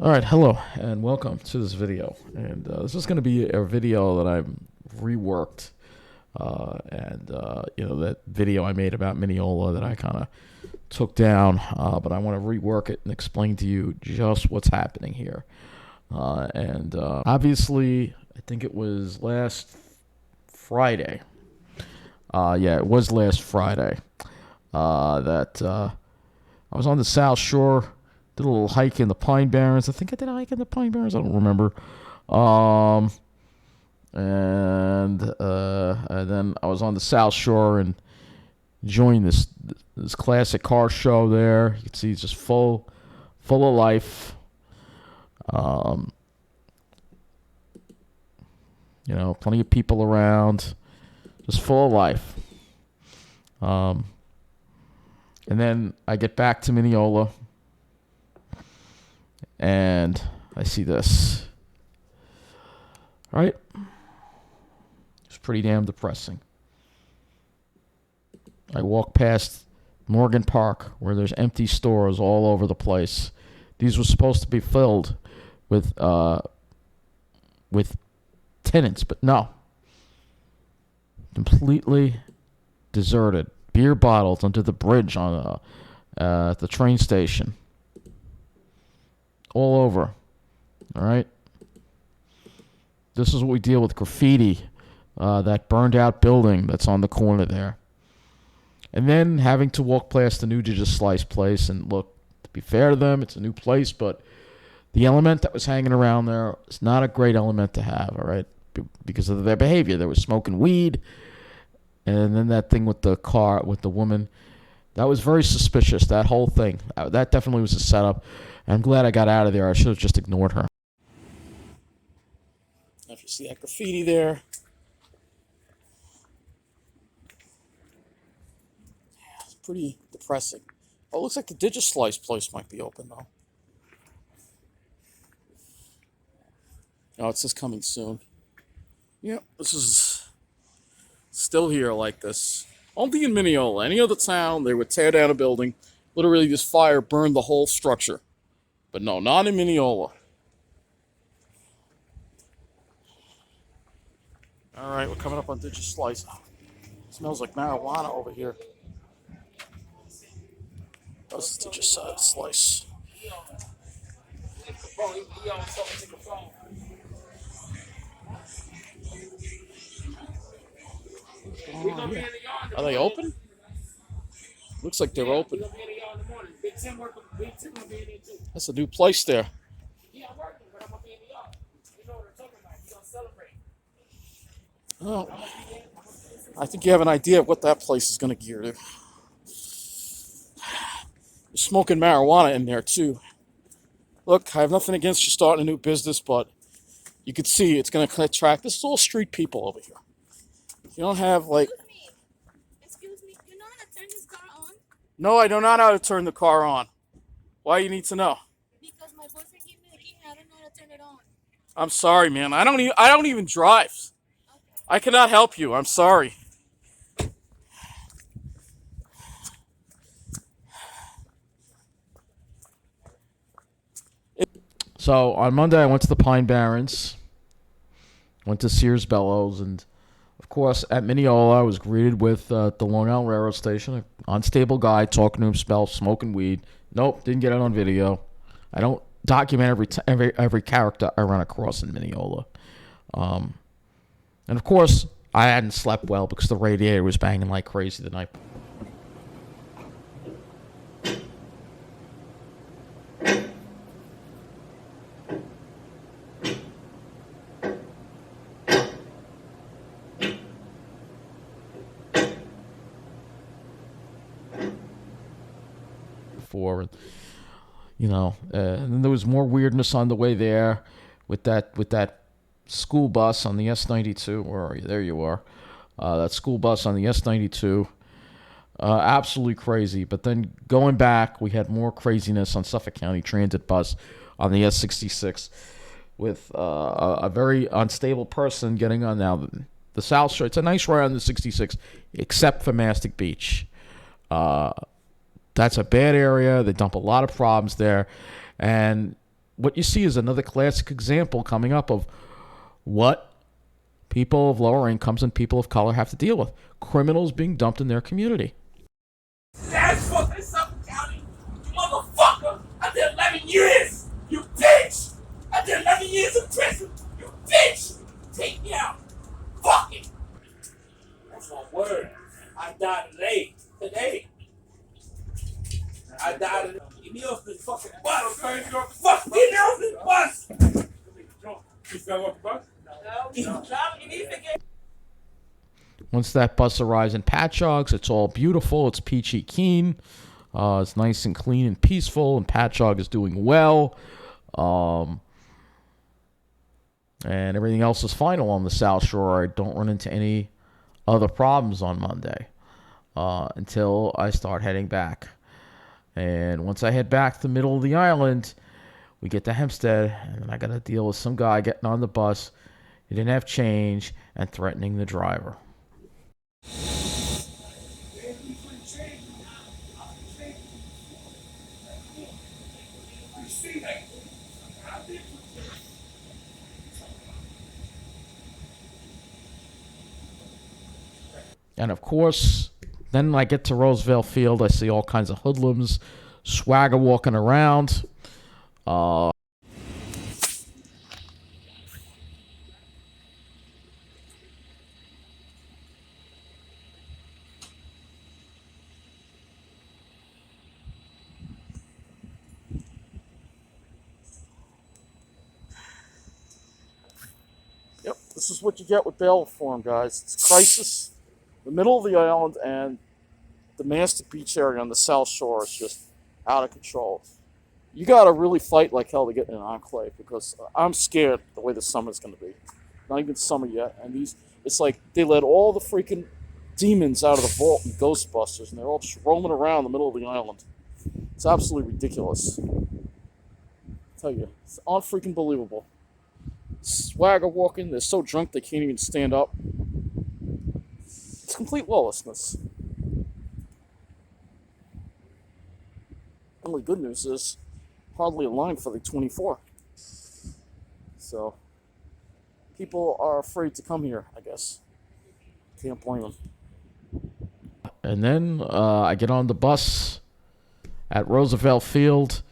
All right, hello and welcome to this video. And this is going to be a video that I've reworked. That video I made about Mineola that I kind of took down, but I want to rework it and explain to you just what's happening here. Obviously, I think it was last Friday. Yeah, it was last Friday that I was on the South Shore. Did a little hike in the Pine Barrens. I think I did a hike in the Pine Barrens. I don't remember. And then I was on the South Shore and joined this classic car show there. You can see it's just full of life. Plenty of people around, just full of life. And then I get back to Mineola. And I see this. Right? It's pretty damn depressing. I walk past Morgan Park where there's empty stores all over the place. These were supposed to be filled with tenants, but no. Completely deserted. Beer bottles under the bridge on at the train station. All over. All right. This is what we deal with graffiti. That burned out building that's on the corner there. And then having to walk past the new digislice place. And look, to be fair to them, it's a new place, but the element that was hanging around there is not a great element to have, all right? Because of their behavior. They were smoking weed. And then that thing with the car, with the woman. That was very suspicious, that whole thing. That definitely was a setup. I'm glad I got out of there. I should have just ignored her. If you see that graffiti there. Yeah, it's pretty depressing. Oh, it looks like the digislice place might be open, though. Oh, it says coming soon. Yep, this is still here like this. Only in Mineola. Any other town, they would tear down a building. Literally, this fire burned the whole structure. But no, not in Mineola. All right, we're coming up on digislice. Smells like marijuana over here. This is digislice. Are they open? Looks like they're open. That's a new place there. Oh, I think you have an idea of what that place is going to gear to. You're smoking marijuana in there, too. Look, I have nothing against you starting a new business, but you can see it's going to attract. This is all street people over here. You don't have, like... Excuse me. You know how to turn this car on? No, I do not know how to turn the car on. Why you need to know? Because my boyfriend gave me the key and I don't know how to turn it on. I'm sorry, man. I don't even drive. Okay. I cannot help you. I'm sorry. So on Monday, I went to the Pine Barrens, went to Sears Bellows, and of course at Mineola, I was greeted with the Long Island Railroad Station, an unstable guy talking to himself, smoking weed. Nope, didn't get it on video. I don't document every character I run across in Mineola. And of course, I hadn't slept well because the radiator was banging like crazy the night. Before, and then there was more weirdness on the way there with that school bus on the S92. Where are you? There you are. That school bus on the S92. Absolutely crazy. But then going back, we had more craziness on Suffolk County Transit bus on the S66 with a very unstable person getting on now the South Shore. It's a nice ride on the 66, except for Mastic Beach. That's a bad area. They dump a lot of problems there. And what you see is another classic example coming up of what people of lower incomes and people of color have to deal with. Criminals being dumped in their community. That's fucking Suffolk County, you motherfucker! I did 11 years, you bitch! I did 11 years in prison, you bitch! Take me out. Fuck it! That's my word. I died today. I died today. Get me off this fucking bus! Fuck, get me off this bus! You fell off the bus? No. Once that bus arrives in Patchogues, it's all beautiful. It's peachy keen. It's nice and clean and peaceful, and Patchogue is doing well. And everything else is fine along the South Shore. I don't run into any other problems on Monday until I start heading back. And once I head back to the middle of the island, we get to Hempstead, and I got to deal with some guy getting on the bus. He didn't have change and threatening the driver. And of course, then I get to Roosevelt Field. I see all kinds of hoodlums, swagger walking around. Yep, this is what you get with bail reform, guys. It's a crisis. The middle of the island and the Mastic Beach area on the South Shore is just out of control. You gotta really fight like hell to get in an enclave, because I'm scared the way the summer's gonna be. Not even summer yet, and it's like they let all the freaking demons out of the vault in Ghostbusters, and they're all just roaming around the middle of the island. It's absolutely ridiculous. I tell you, it's unfreaking believable. Swagger walking, they're so drunk they can't even stand up. It's complete lawlessness. Only good news is hardly a line for the 24. So people are afraid to come here, I guess. Can't blame them. And then I get on the bus at Roosevelt Field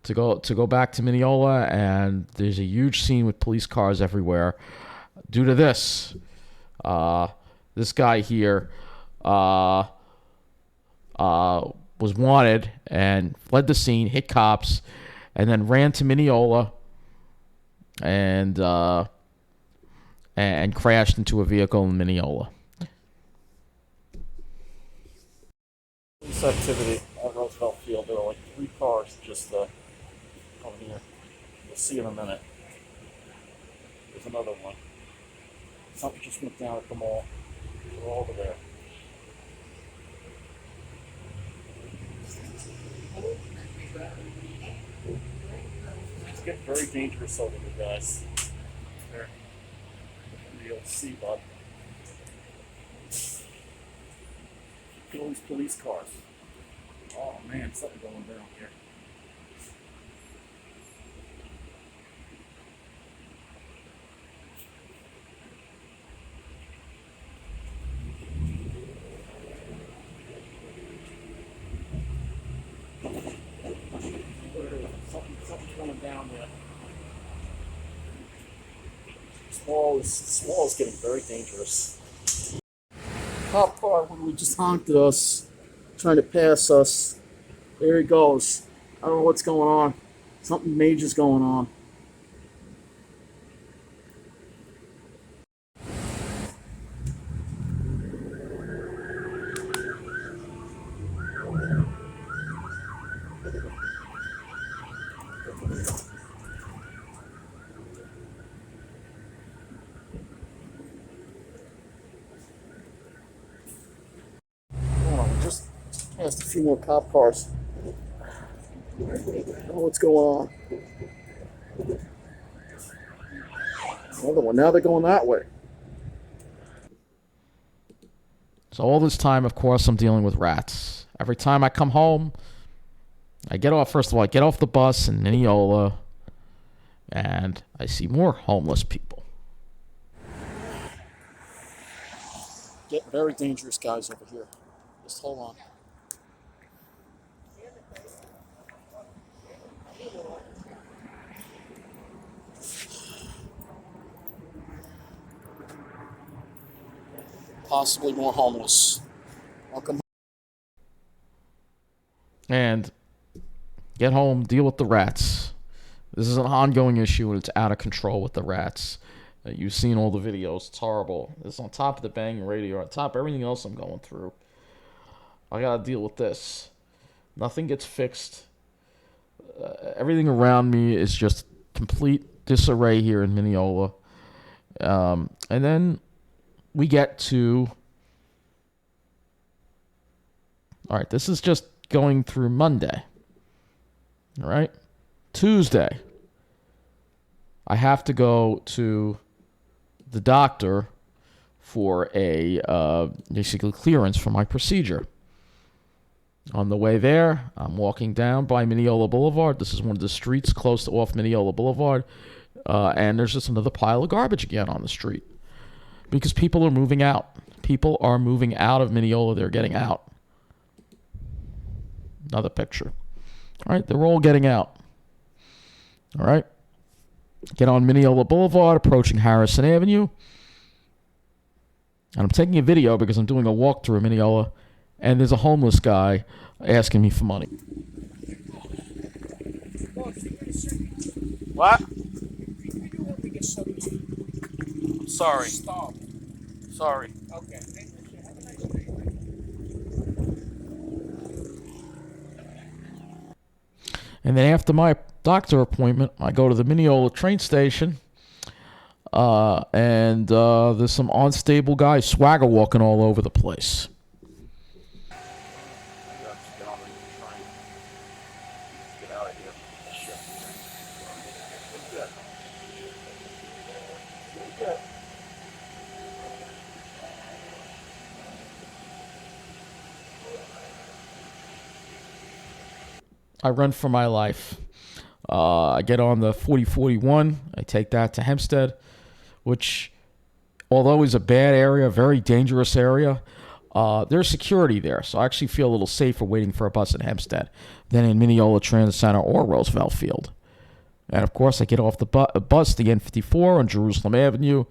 to go back to Mineola, and there's a huge scene with police cars everywhere due to this. This guy here was wanted and fled the scene, hit cops, and then ran to Mineola and crashed into a vehicle in Mineola. Police activity at Roosevelt Field. There were like 3 cars just over here. You'll see in a minute. There's another one. Something just went down at the mall. We're over there. It's getting very dangerous over here, guys. There. You'll see, bud. Look at all these police cars. Oh man, something going down here. Something's going down there. Small is getting very dangerous. Cop car literally just honked at us, trying to pass us. There he goes. I don't know what's going on. Something major's going on. Just passed a few more cop cars. I don't know what's going on. Another one. Now they're going that way. So all this time, of course, I'm dealing with rats. Every time I come home, I get off. First of all, I get off the bus in Mineola. and I see more homeless people. Getting very dangerous guys over here. Just hold on. Possibly more homeless. Welcome. And get home, deal with the rats. This is an ongoing issue, and it's out of control with the rats. You've seen all the videos. It's horrible. It's on top of the banging radio, on top of everything else I'm going through. I gotta deal with this. Nothing gets fixed. Everything around me is just complete disarray here in Mineola. And then we get to... All right, this is just going through Monday. All right? Tuesday, I have to go to the doctor for a basically clearance for my procedure. On the way there, I'm walking down by Mineola Boulevard. This is one of the streets close to off Mineola Boulevard. And there's just another pile of garbage again on the street. Because people are moving out. People are moving out of Mineola. They're getting out. Another picture. All right, they're all getting out. All right. Get on Mineola Boulevard, approaching Harrison Avenue. And I'm taking a video because I'm doing a walkthrough of Mineola. And there's a homeless guy asking me for money. What? Sorry. Sorry. Okay. And then after my doctor appointment, I go to the Mineola train station. And there's some unstable guys swagger walking all over the place. I run for my life. I get on the 4041. I take that to Hempstead, which, although is a bad area, very dangerous area, there's security there. So I actually feel a little safer waiting for a bus in Hempstead than in Mineola Transit Center or Roosevelt Field. And, of course, I get off the bus, the N54 on Jerusalem Avenue,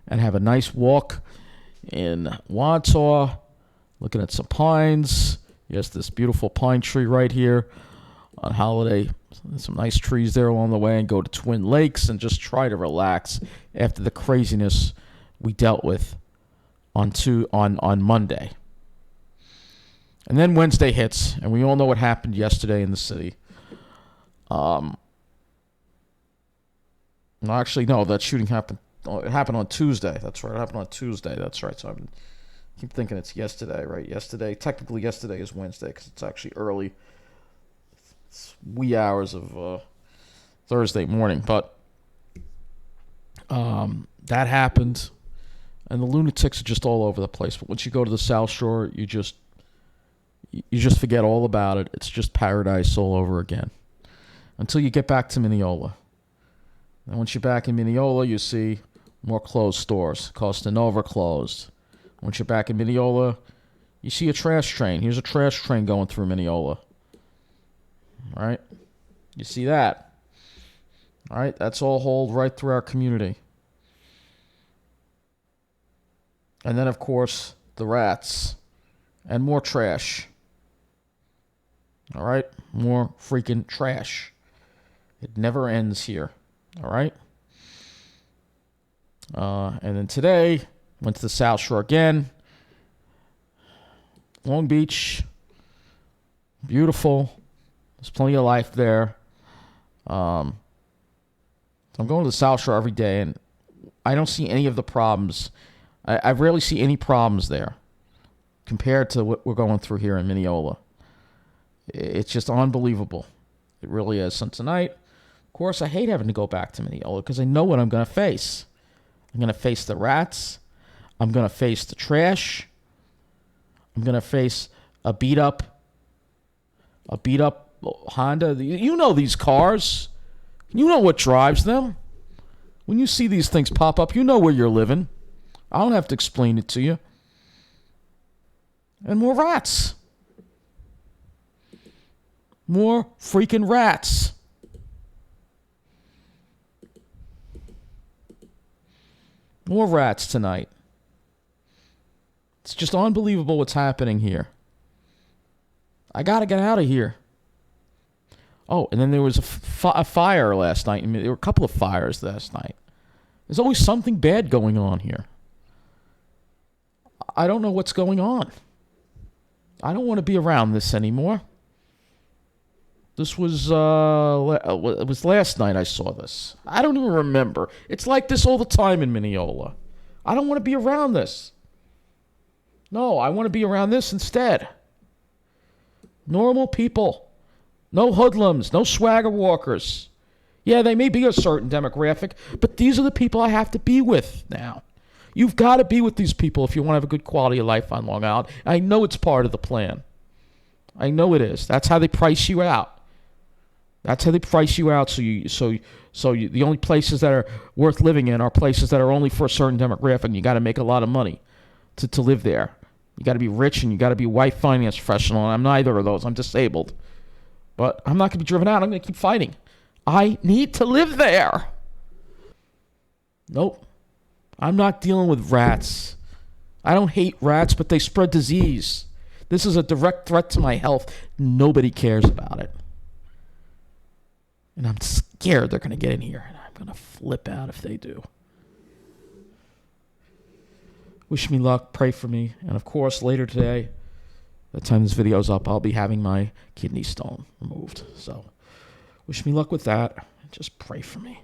and have a nice walk in Wantaw, looking at some pines. Yes, this beautiful pine tree right here. On Holiday, some nice trees there along the way, and go to Twin Lakes and just try to relax after the craziness we dealt with on Monday. And then Wednesday hits, and we all know what happened yesterday in the city. Actually, no, that shooting happened. It happened on Tuesday. That's right. It happened on Tuesday. That's right. So I keep thinking it's yesterday, right? Technically, yesterday is Wednesday because it's actually early. Wee hours of Thursday morning, but that happened, and the lunatics are just all over the place. But once you go to the South Shore, you just forget all about it. It's just paradise all over again until you get back to Mineola. And once you're back in Mineola, you see more closed stores. Costa Nova closed. Once you're back in Mineola, you see a trash train. Here's a trash train going through Mineola. All right, you see that? All right, that's all hauled right through our community. And then, of course, the rats and more trash. All right, more freaking trash. It never ends here. All right. And then today, went to the South Shore again. Long Beach, beautiful. There's plenty of life there. So I'm going to the South Shore every day, and I don't see any of the problems. I rarely see any problems there compared to what we're going through here in Mineola. It's just unbelievable. It really is. So tonight, of course, I hate having to go back to Mineola because I know what I'm going to face. I'm going to face the rats. I'm going to face the trash. I'm going to face a beat up Honda. You know these cars. You know what drives them. When you see these things pop up, you know where you're living. I don't have to explain it to you. And more rats. More freaking rats. More rats tonight. It's just unbelievable what's happening here. I gotta get out of here. Oh, and then there was a fire last night. I mean, there were a couple of fires last night. There's always something bad going on here. I don't know what's going on. I don't want to be around this anymore. This was, it was last night I saw this. I don't even remember. It's like this all the time in Mineola. I don't want to be around this. No, I want to be around this instead. Normal people. No hoodlums. No swagger walkers. Yeah, they may be a certain demographic, but these are the people I have to be with now. You've got to be with these people if you want to have a good quality of life on Long Island. I know it's part of the plan. I know it is. That's how they price you out. That's how they price you out. So the only places that are worth living in are places that are only for a certain demographic. And you got to make a lot of money to live there. You got to be rich and you got to be a white finance professional. And I'm neither of those. I'm disabled. But I'm not going to be driven out. I'm going to keep fighting. I need to live there. Nope. I'm not dealing with rats. I don't hate rats, but they spread disease. This is a direct threat to my health. Nobody cares about it. And I'm scared they're going to get in here. And I'm going to flip out if they do. Wish me luck. Pray for me. And of course, later today, by the time this video's up, I'll be having my kidney stone removed. So, wish me luck with that. Just pray for me.